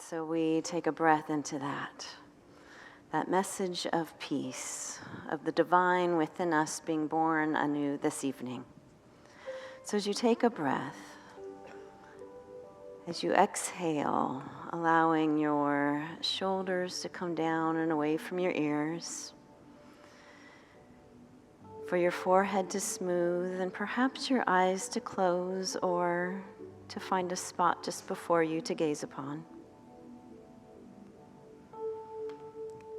So we take a breath into that message of peace, of the divine within us being born anew this evening. So as you take a breath, as you exhale, allowing your shoulders to come down and away from your ears, for your forehead to smooth and perhaps your eyes to close or to find a spot just before you to gaze upon.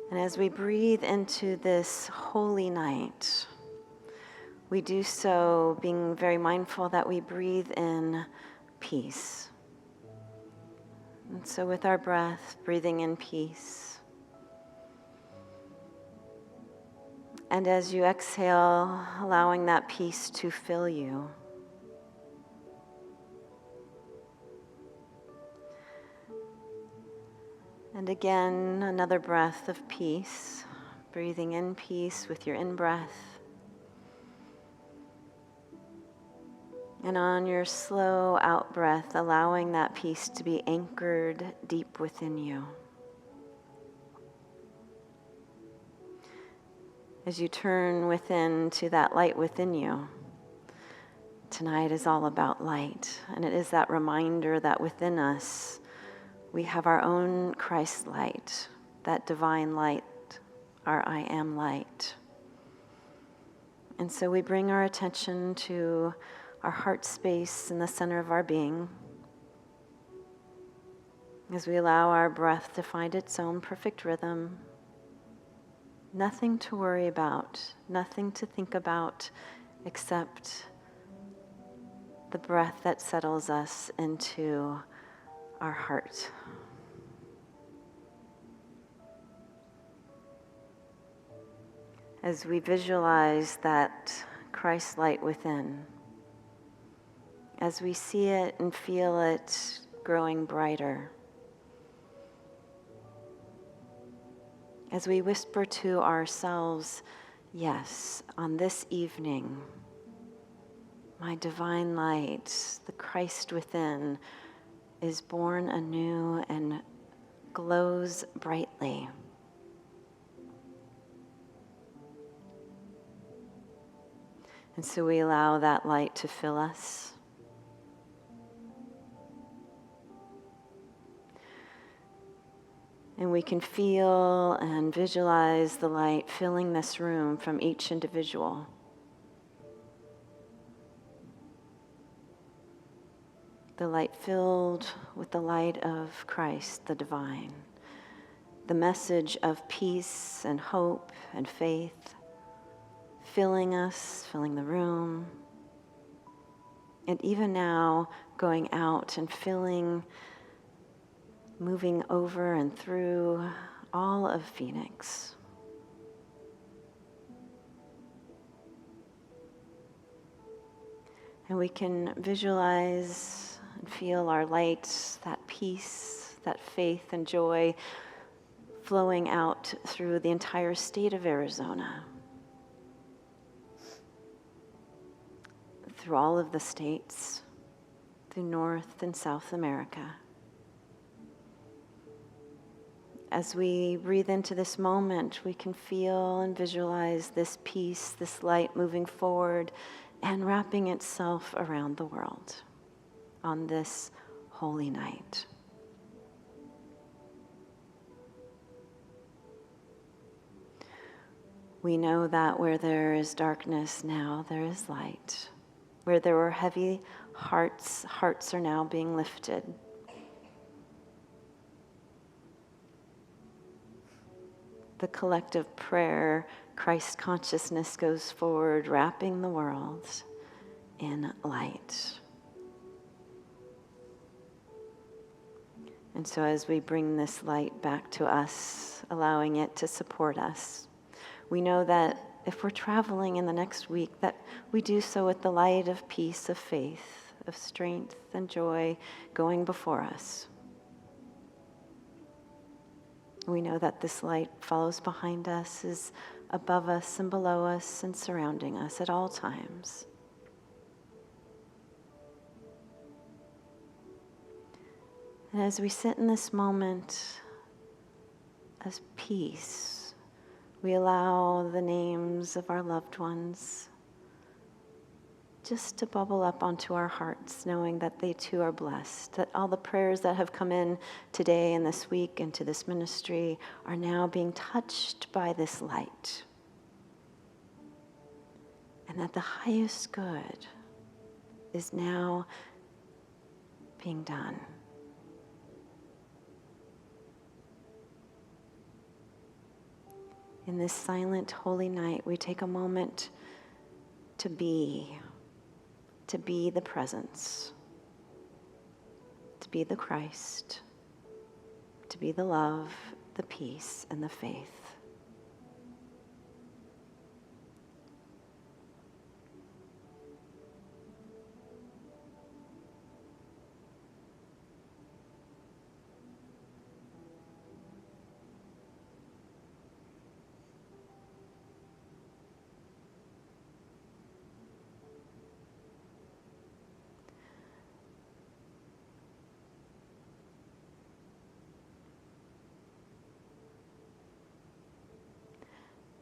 And as we breathe into this holy night, we do so being very mindful that we breathe in peace. And so with our breath, breathing in peace. And as you exhale, allowing that peace to fill you. And again, another breath of peace, breathing in peace with your in-breath. And on your slow out-breath, allowing that peace to be anchored deep within you. As you turn within to that light within you, tonight is all about light. And it is that reminder that within us, we have our own Christ light, that divine light, our I am light. And so we bring our attention to our heart space in the center of our being, as we allow our breath to find its own perfect rhythm. Nothing to worry about, nothing to think about, except the breath that settles us into our heart. As we visualize that Christ light within, as we see it and feel it growing brighter, as we whisper to ourselves, yes, on this evening, my divine light, the Christ within, is born anew and glows brightly. And so we allow that light to fill us. And we can feel and visualize the light filling this room from each individual. The light filled with the light of Christ, the divine. The message of peace and hope and faith, filling us, filling the room. And even now, going out and filling, moving over and through all of Phoenix. And we can visualize and feel our light, that peace, that faith and joy flowing out through the entire state of Arizona, through all of the states, through North and South America. As we breathe into this moment, we can feel and visualize this peace, this light moving forward and wrapping itself around the world on this holy night. We know that where there is darkness now, there is light. Where there were heavy hearts, hearts are now being lifted. The collective prayer, Christ consciousness goes forward, wrapping the world in light. And so as we bring this light back to us, allowing it to support us, we know that if we're traveling in the next week, that we do so with the light of peace, of faith, of strength and joy going before us. We know that this light follows behind us, is above us and below us and surrounding us at all times. And as we sit in this moment as peace, we allow the names of our loved ones just to bubble up onto our hearts, knowing that they too are blessed, that all the prayers that have come in today and this week into this ministry are now being touched by this light. And that the highest good is now being done. In this silent, holy night, we take a moment to be the presence, to be the Christ, to be the love, the peace, and the faith.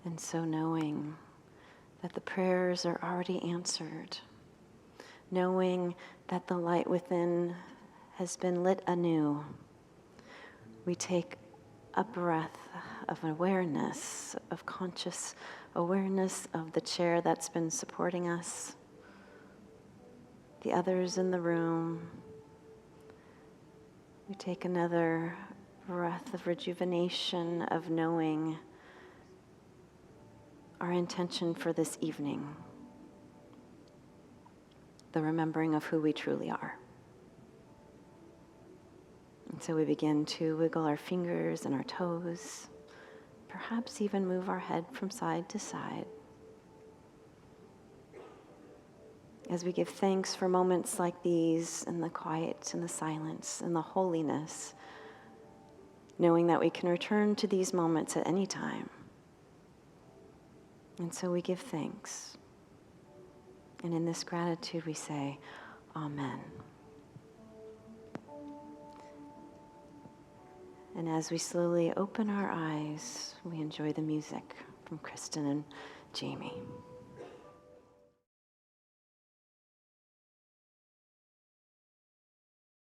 And so knowing that the prayers are already answered, knowing that the light within has been lit anew, we take a breath of awareness, of conscious awareness of the chair that's been supporting us, the others in the room. We take another breath of rejuvenation, of knowing our intention for this evening, the remembering of who we truly are. And so we begin to wiggle our fingers and our toes, perhaps even move our head from side to side, as we give thanks for moments like these in the quiet and the silence and the holiness, knowing that we can return to these moments at any time. And so we give thanks. And in this gratitude we say, Amen. And as we slowly open our eyes, we enjoy the music from Kristen and Jamie.